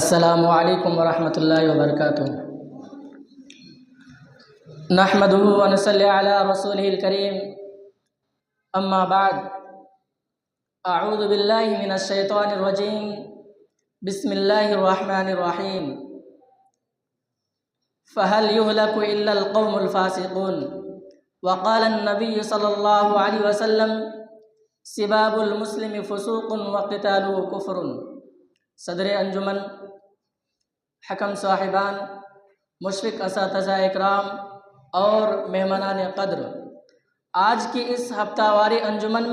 السلام علیکم ورحمۃ اللہ وبرکاتہ۔ نحمده ونصلی علی رسولہ الکریم، اما بعد، اعوذ باللہ من الشیطان الرجیم، بسم اللہ الرحمن الرحیم۔ فهل يهلك الا القوم الفاسقون، وقال النبی صلی اللہ علیہ وسلم سباب المسلم فسوق وقتاله کفر۔ صدر انجمن، حکم صاحبان، مشرق اساتذہ اکرام اور مہمانان قدر، آج کی اس ہفتہ واری انجمن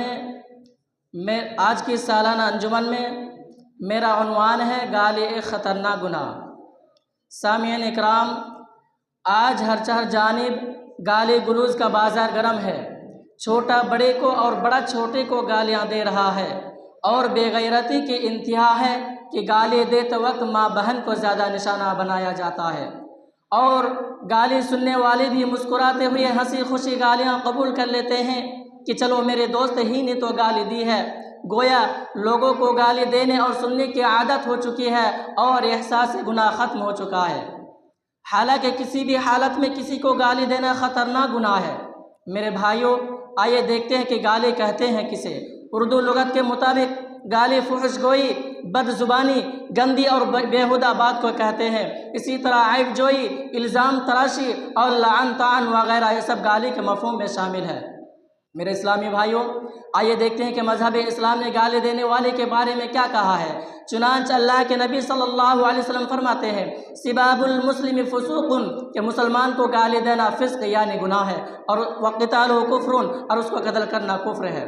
میں آج کی سالانہ انجمن میں میرا عنوان ہے گالی ایک خطرناک گناہ۔ سامعین اکرام، آج ہر چہر جانب گالی گلوز کا بازار گرم ہے۔ چھوٹا بڑے کو اور بڑا چھوٹے کو گالیاں دے رہا ہے، اور بے غیرتی کی انتہا ہے کہ گالی دیتے وقت ماں بہن کو زیادہ نشانہ بنایا جاتا ہے، اور گالی سننے والے بھی مسکراتے ہوئے ہنسی خوشی گالیاں قبول کر لیتے ہیں کہ چلو میرے دوست ہی نے تو گالی دی ہے۔ گویا لوگوں کو گالی دینے اور سننے کی عادت ہو چکی ہے اور احساس گناہ ختم ہو چکا ہے، حالانکہ کسی بھی حالت میں کسی کو گالی دینا خطرناک گناہ ہے۔ میرے بھائیوں، آئیے دیکھتے ہیں کہ گالی کہتے ہیں کسے۔ اردو لغت کے مطابق گالی فحش گوئی، بد زبانی، گندی اور بیہودہ بات کو کہتے ہیں۔ اسی طرح عیب جوئی، الزام تراشی اور لعن طعن وغیرہ یہ سب گالی کے مفہوم میں شامل ہے۔ میرے اسلامی بھائیوں، آئیے دیکھتے ہیں کہ مذہب اسلام نے گالی دینے والے کے بارے میں کیا کہا ہے۔ چنانچہ اللہ کے نبی صلی اللہ علیہ وسلم فرماتے ہیں سباب المسلم فسوق، کہ مسلمان کو گالی دینا فسق یعنی گناہ ہے، اور وقتالہ کفر، اور اس کو قتل کرنا کفر ہے۔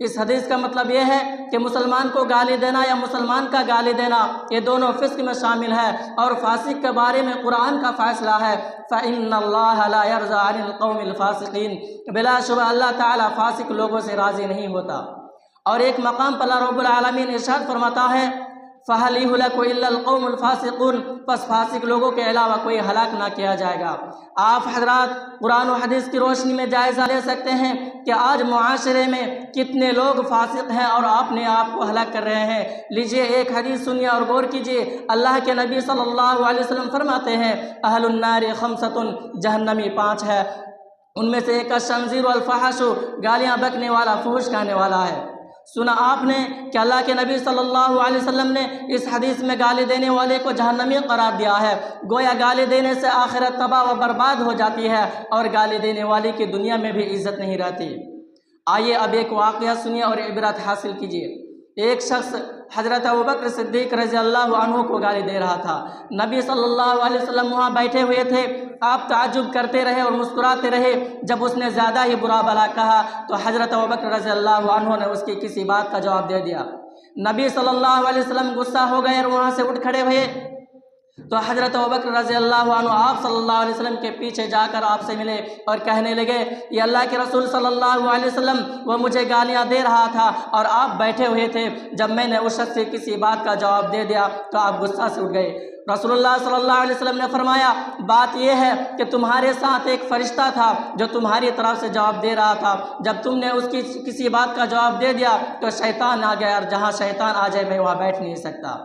اس حدیث کا مطلب یہ ہے کہ مسلمان کو گالی دینا یا مسلمان کا گالی دینا یہ دونوں فسق میں شامل ہے، اور فاسق کے بارے میں قرآن کا فیصلہ ہے فَإِنَّ اللَّهَ لَا يَرْضَىٰ عَنِ الْقَوْمِ الْفَاسِقِينَ، بلا شبہ اللہ تعالیٰ فاسق لوگوں سے راضی نہیں ہوتا۔ اور ایک مقام پر اللہ رب العالمین ارشاد فرماتا ہے فَهَلْ يُهْلَكُ إِلَّا الْقَوْمُ الْفَاسِقُونَ، پس فاسق لوگوں کے علاوہ کوئی ہلاک نہ کیا جائے گا۔ آپ حضرات قرآن و حدیث کی روشنی میں جائزہ لے سکتے ہیں کہ آج معاشرے میں کتنے لوگ فاسق ہیں اور اپنے آپ کو ہلاک کر رہے ہیں۔ لیجئے ایک حدیث سنیے اور غور کیجئے۔ اللہ کے نبی صلی اللہ علیہ وسلم فرماتے ہیں اہل النار خمسۃ، جہنمی 5 ہے، ان میں سے ایک الشنزیر والفحش، گالیاں بکنے والا، فحش کہنے والا ہے۔ سنا آپ نے کہ اللہ کے نبی صلی اللہ علیہ وسلم نے اس حدیث میں گالی دینے والے کو جہنمی قرار دیا ہے۔ گویا گالی دینے سے آخرت تباہ و برباد ہو جاتی ہے، اور گالی دینے والے کی دنیا میں بھی عزت نہیں رہتی۔ آئیے اب ایک واقعہ سنیے اور عبرت حاصل کیجیے۔ ایک شخص حضرت ابوبکر صدیق رضی اللہ عنہ کو گالی دے رہا تھا۔ نبی صلی اللہ علیہ وسلم وہاں بیٹھے ہوئے تھے۔ آپ تعجب کرتے رہے اور مسکراتے رہے۔ جب اس نے زیادہ ہی برا بھلا کہا تو حضرت ابوبکر رضی اللہ عنہ نے اس کی کسی بات کا جواب دے دیا۔ نبی صلی اللہ علیہ وسلم غصہ ہو گئے اور وہاں سے اٹھ کھڑے ہوئے، تو حضرت ابوبکر رضی اللہ عنہ آپ صلی اللہ علیہ وسلم کے پیچھے جا کر آپ سے ملے اور کہنے لگے یہ اللہ کے رسول صلی اللہ علیہ وسلم، وہ مجھے گالیاں دے رہا تھا اور آپ بیٹھے ہوئے تھے۔ جب میں نے اس شخص سے کسی بات کا جواب دے دیا تو آپ غصہ سے اٹھ گئے۔ رسول اللہ صلی اللہ علیہ وسلم نے فرمایا بات یہ ہے کہ تمہارے ساتھ ایک فرشتہ تھا جو تمہاری طرف سے جواب دے رہا تھا۔ جب تم نے اس کی کسی بات کا جواب دے دیا تو شیطان آ گیا، اور جہاں شیطان آ جائے میں وہاں بیٹھ نہیں سکتا۔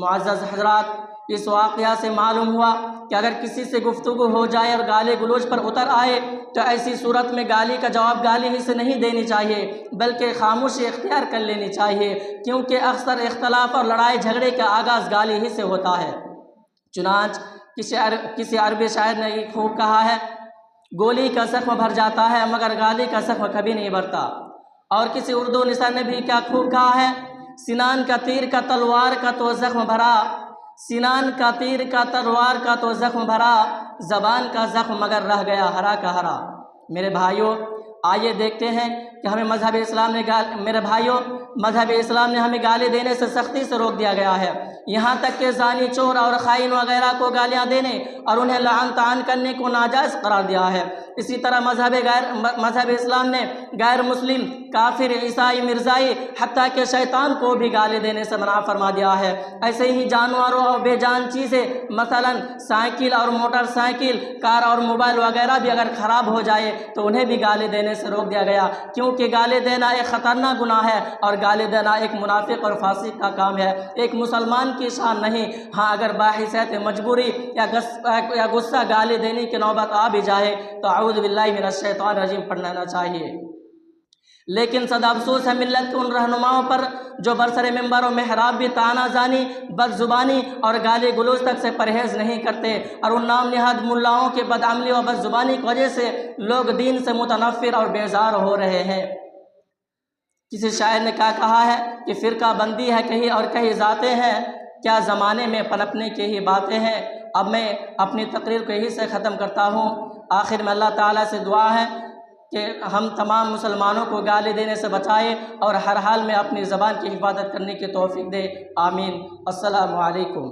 معزز حضرات، اس واقعہ سے معلوم ہوا کہ اگر کسی سے گفتگو ہو جائے اور گالی گلوچ پر اتر آئے تو ایسی صورت میں گالی کا جواب گالی ہی سے نہیں دینی چاہیے، بلکہ خاموشی اختیار کر لینی چاہیے، کیونکہ اکثر اختلاف اور لڑائی جھگڑے کا آغاز گالی ہی سے ہوتا ہے۔ چنانچہ کسی عربی شاعر نے یہ خوب کہا ہے گولی کا زخم بھر جاتا ہے مگر گالی کا زخم کبھی نہیں بھرتا۔ اور کسی اردو نثار نے بھی کیا خوب کہا ہے سنان کا تیر کا تلوار کا تو زخم بھرا، سنان کا تیر کا تلوار کا تو زخم بھرا، زبان کا زخم مگر رہ گیا ہرا کا ہرا۔ میرے بھائیوں، آئیے دیکھتے ہیں کہ ہمیں مذہب اسلام نے ہمیں گالی دینے سے سختی سے روک دیا گیا ہے۔ یہاں تک کہ زانی، چور اور خائن وغیرہ کو گالیاں دینے اور انہیں لعن طعن کرنے کو ناجائز قرار دیا ہے۔ اسی طرح مذہب اسلام نے غیر مسلم، کافر، عیسائی، مرزائی، حتیٰ کہ شیطان کو بھی گالی دینے سے منع فرما دیا ہے۔ ایسے ہی جانوروں اور بے جان چیزیں مثلا سائیکل اور موٹر سائیکل، کار اور موبائل وغیرہ بھی اگر خراب ہو جائے تو انہیں بھی گالی دینے سے روک دیا گیا، کیونکہ گالی دینا ایک خطرناک گناہ ہے، اور گالی دینا ایک منافق اور فاسق کا کام ہے، ایک مسلمان کی شان نہیں۔ ہاں اگر باحثیت مجبوری یا غصہ گالی دینے کی نوبت آ بھی جائے تو اعوذ باللہ من الشیطان الرجیم پڑھ لینا چاہیے۔ لیکن صد افسوس ہے ملت کے ان رہنماؤں پر جو برسر ممبر و محراب بھی طعنہ زانی، بد زبانی اور گالی گلوچ تک سے پرہیز نہیں کرتے، اور ان نام نہاد ملاؤں کے بدعملی و بد زبانی کی وجہ سے لوگ دین سے متنفر اور بیزار ہو رہے ہیں۔ کسی شاعر نے کیا کہا ہے کہ فرقہ بندی ہے کہیں اور کہیں ذاتیں ہیں، کیا زمانے میں پنپنے کی ہی باتیں ہیں۔ اب میں اپنی تقریر کو یہی سے ختم کرتا ہوں۔ آخر میں اللہ تعالیٰ سے دعا ہے کہ ہم تمام مسلمانوں کو گالی دینے سے بچائے اور ہر حال میں اپنی زبان کی حفاظت کرنے کی توفیق دے، آمین۔ السلام علیکم۔